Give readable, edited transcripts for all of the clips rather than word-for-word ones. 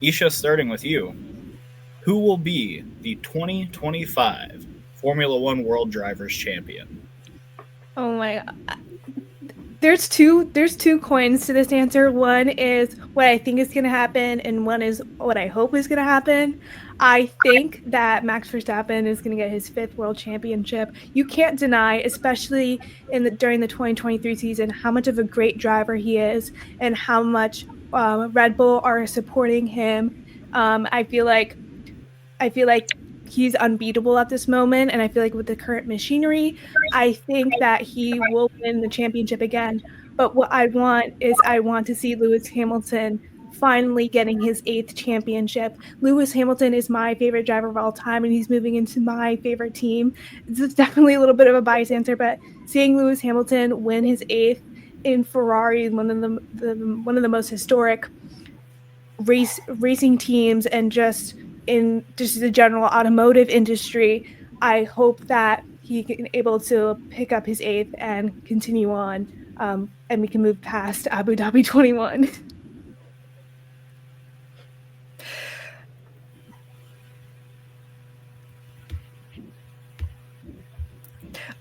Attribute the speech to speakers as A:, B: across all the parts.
A: Esha, starting with you. Who will be the 2025 Formula One World Drivers Champion?
B: Oh my God. There's two coins to this answer. One is what I think is going to happen, and one is what I hope is going to happen. I think that Max Verstappen is going to get his fifth world championship. You can't deny, especially during the 2023 season, how much of a great driver he is and how much Red Bull are supporting him. I feel like he's unbeatable at this moment, and I feel like with the current machinery, I think that he will win the championship again. But what I want to see Lewis Hamilton finally getting his eighth championship. Lewis Hamilton is my favorite driver of all time, and he's moving into my favorite team. This is definitely a little bit of a biased answer, but seeing Lewis Hamilton win his eighth in Ferrari, one of the most historic racing teams, and just in just the general automotive industry, I hope that he can able to pick up his eighth and continue on, and we can move past Abu Dhabi 21.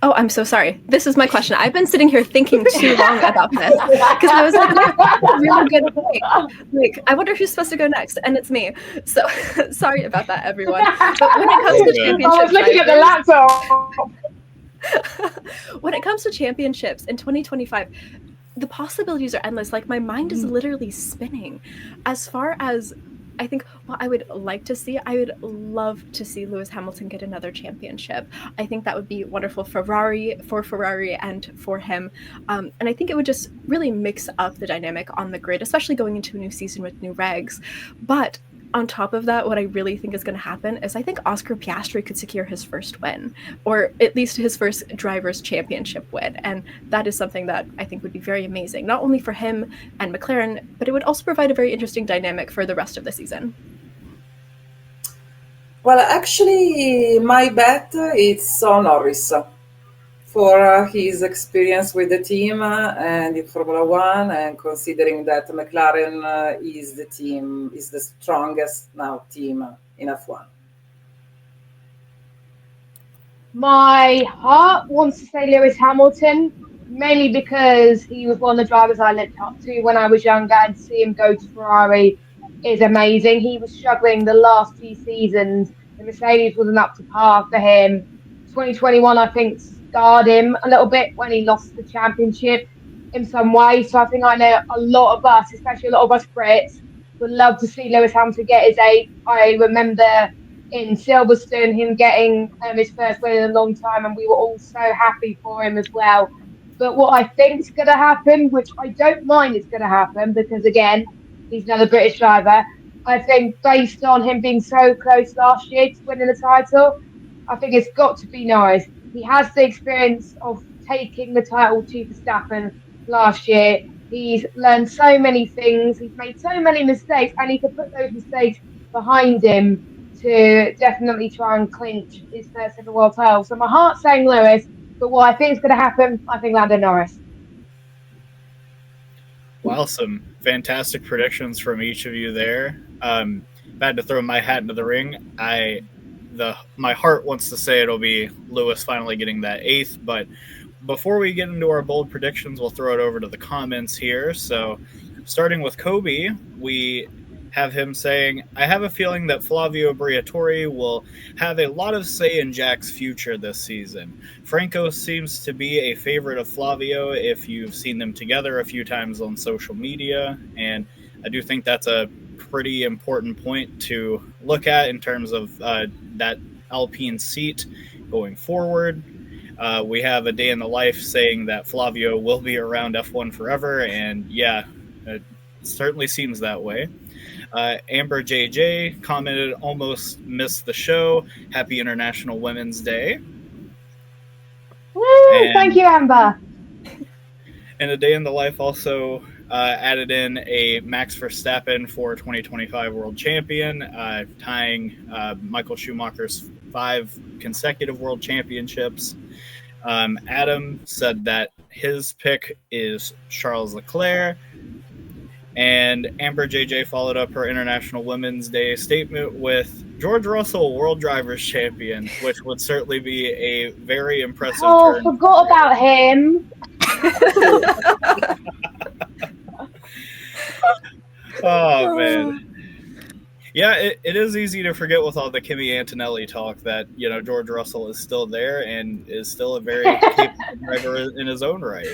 C: Oh, I'm so sorry. This is my question. I've been sitting here thinking too long about this because I was like, really good point. Like, I wonder who's supposed to go next, and it's me. So sorry about that, everyone. But when it comes to championship,
D: I was looking at the laptop.
C: When it comes to championships in 2025, the possibilities are endless. Like, my mind is literally spinning. As far as I think what I would like to see, I would love to see Lewis Hamilton get another championship. I think that would be wonderful for Ferrari and for him. And I think it would just really mix up the dynamic on the grid, especially going into a new season with new regs. But on top of that, what I really think is going to happen is I think Oscar Piastri could secure his first win, or at least his first driver's championship win. And that is something that I think would be very amazing, not only for him and McLaren, but it would also provide a very interesting dynamic for the rest of the season.
E: Well, actually, my bet is on Norris for his experience with the team and in Formula One, and considering that McLaren is the strongest now team in F1.
D: My heart wants to say Lewis Hamilton, mainly because he was one of the drivers I looked up to when I was younger, and to see him go to Ferrari is amazing. He was struggling the last few seasons. The Mercedes wasn't up to par for him. 2021, I think, scarred him a little bit when he lost the championship in some way. So I know a lot of us, especially a lot of us Brits, would love to see Lewis Hamilton get his eighth. I remember in Silverstone him getting his first win in a long time, and we were all so happy for him as well. But what I think is going to happen, which I don't mind is going to happen, because again, he's another British driver. I think based on him being so close last year to winning the title, I think it's got to be Norris. He has the experience of taking the title to Verstappen last year. He's learned so many things. He's made so many mistakes, and he could put those mistakes behind him to definitely try and clinch his first ever world title. So my heart's saying Lewis, but what I think is going to happen, I think Lando Norris.
A: Wow, some fantastic predictions from each of you there. If I had to throw my hat into the ring, my heart wants to say it'll be Lewis finally getting that eighth, but before we get into our bold predictions, we'll throw it over to the comments here. So starting with Kobe, we have him saying, I have a feeling that Flavio Briatore will have a lot of say in Jack's future this season. Franco seems to be a favorite of Flavio if you've seen them together a few times on social media, and I do think that's a pretty important point to look at in terms of that Alpine seat going forward. We have a day in the life saying that Flavio will be around F1 forever, and yeah, it certainly seems that way. Amber JJ commented, almost missed the show. Happy International Women's Day.
D: Woo, thank you, Amber.
A: And a day in the life also added in a Max Verstappen for 2025 World Champion, tying Michael Schumacher's 5 consecutive World Championships. Adam said that his pick is Charles Leclerc. And Amber JJ followed up her International Women's Day statement with George Russell, World Drivers' Champion, which would certainly be a very impressive
D: Oh,
A: turn.
D: forgot about him.
A: Oh, man. Yeah, it is easy to forget with all the Kimi Antonelli talk that, George Russell is still there and is still a very capable driver in his own right.